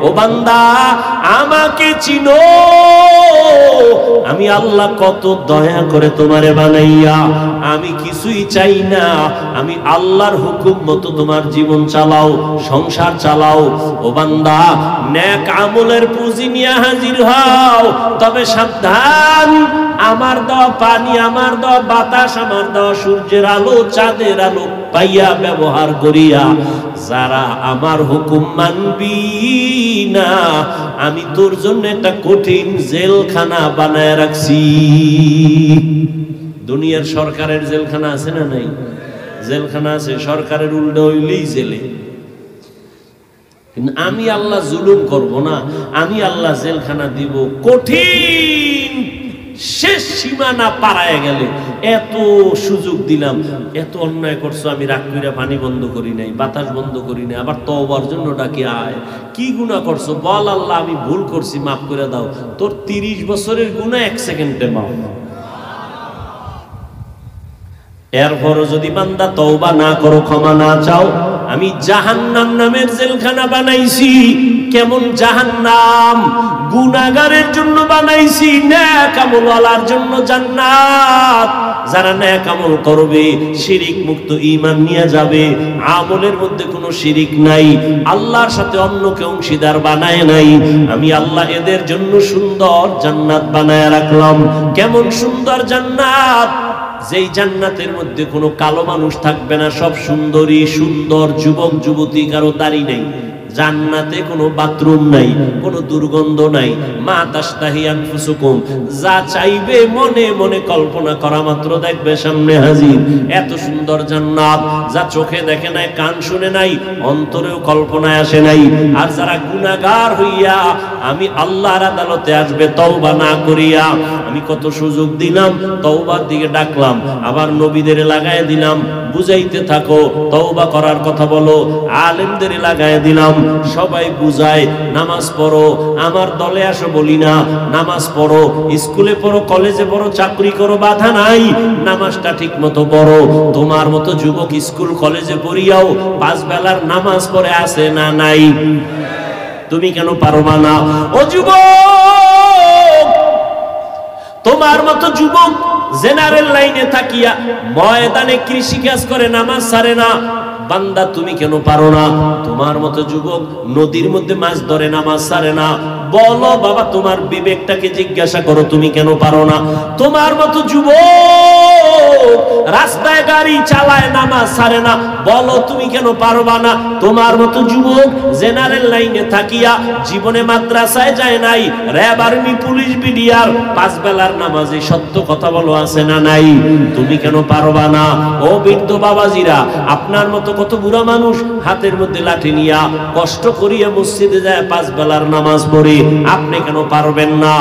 ও বান্দা আমাকে চিনো, আমি আল্লাহ কত দয়া করে তোমারে বানাইয়া, আমি কিছুই চাই না, আমি আল্লাহর হুকুম মতো তোমার জীবন চালাও, সংসার চালাও। ও বান্দা নেক আমলের পুঁজি নিয়ে হাজির হও, তবে সাবধান, আমার দেওয়া পানি, আমার দেওয়া বাতাস, আমার দেওয়া সূর্যের আলো, চাঁদের আলো পাইয়া ব্যবহার করিয়া যারা আমার হুকুম মানবি না, আমি তোর জন্য একটা কঠিন জেলখানা বানায় রাখছি। দুনিয়ার সরকারের জেলখানা আছে না নাই? জেলখানা আছে, সরকারের উল্টো হইলেই জেলে। কিন্তু আমি আল্লাহ জুলুম করব না, আমি আল্লাহ জেলখানা দিব কঠিন, শেষ সীমানা পারায় গেলে। এত সুযোগ দিলাম, এত অন্যায় করছো, আমি রাগ কইরা পানি বন্ধ করি নাই, বাতাস বন্ধ করি নাই, আবার তওবার জন্য ডাকি আয়। কি গুনাহ করছো বল, আল্লাহ আমি ভুল করছি, মাফ করে দাও। তোর 30 বছরের গুনাহ 1 সেকেন্ডে মাফ। এরপরও যদি বান্দা তওবা না করো, ক্ষমা না চাও, আমি জাহান্নাম নামের জেলখানা বানাইছি। কেমন জাহান্নাম? গুনাহগারের জন্য বানাইছি, নেক আমলওয়ালার জন্য জান্নাত। যারা নেক আমল করবে, শিরিক মুক্ত ঈমান নিয়ে যাবে, আমলের মধ্যে কোনো শিরিক নাই, আল্লাহর সাথে অন্যকে অংশীদার বানায় নাই, আমি আল্লাহ এদের জন্য সুন্দর জান্নাত বানায় রাখলাম। কেমন সুন্দর জান্নাত? যেই জান্নাতের মধ্যে কোনো কালো মানুষ থাকবে না, সব সুন্দরী, সুন্দর যুবক যুবতী, কারো দাড়ি নেই। জান্নাতে কোনো বাথরুম নাই, কোনো দুর্গন্ধ নাই। মা তাশতাহি আনফুসুকুম, যা চাইবে মনে মনে কল্পনা করা মাত্র দেখবে সামনে হাজির। এত সুন্দর জান্নাত, যা চোখে দেখে নাই, কান শুনে নাই, অন্তরেও কল্পনায় আসে নাই। আর যারা গুনাহগার হইয়া আমি আল্লাহর আদালতে আসবে তওবা না করিয়া, আমি কত সুযোগ দিলাম, তওবার দিকে ডাকলাম, আবার নবীদের লাগায় দিলাম, বুঝাইতে থাকো, তওবা করার কথা বলো, আলেমদের লাগায় দিলাম, সবাই বুঝায়, নামাজ পড়ো, আমার দলে আসো বলি না, নামাজ পড়ো, স্কুলে পড়ো, কলেজে পড়ো, চাকরি করো, বাধা নাই, নামাজটা ঠিক মতো পড়ো। তোমার মতো যুবক স্কুল কলেজে পড়িয়াও 5 বেলার নামাজ পড়ে আছে না নাই? তুমি কেন পারবা না? ও যুবক, তোমার মতো যুবক জেনারেল লাইনে থাকিয়া ময়দানে কৃষি কাজ করে, নামাজ ছাড়ে না। বান্দা তুমি কেন পারো না? তোমার মতো যুবক নদীর মধ্যে মাছ ধরে, নামাজ ছাড়ে না। বলো বাবা, তোমার বিবেকটাকে জিজ্ঞাসা করো, তুমি কেন পারো না? তোমার মতো যুবক রাস্তায় গাড়ি চালায়, নামাজ ছাড়ে না, বলো তুমি কেন পারবা না? তোমার মতো যুবক জেনারেল লাইনে থাকিয়া জীবনে মাদ্রাসায় যায় নাই, র্যাব, আর্মি, পুলিশ, বিডিআর, 5 বেলার নামাজে সত্য কথা বলো আছে না নাই? তুমি কেন পারবা না? ও বৃদ্ধ বাবাজিরা, আপনার মতো কত বুড়া মানুষ হাতের মধ্যে লাঠি নিয়া কষ্ট করিয়া মসজিদে যায় 5 বেলার নামাজ পড়ে, আপনি কেন পারবেন না?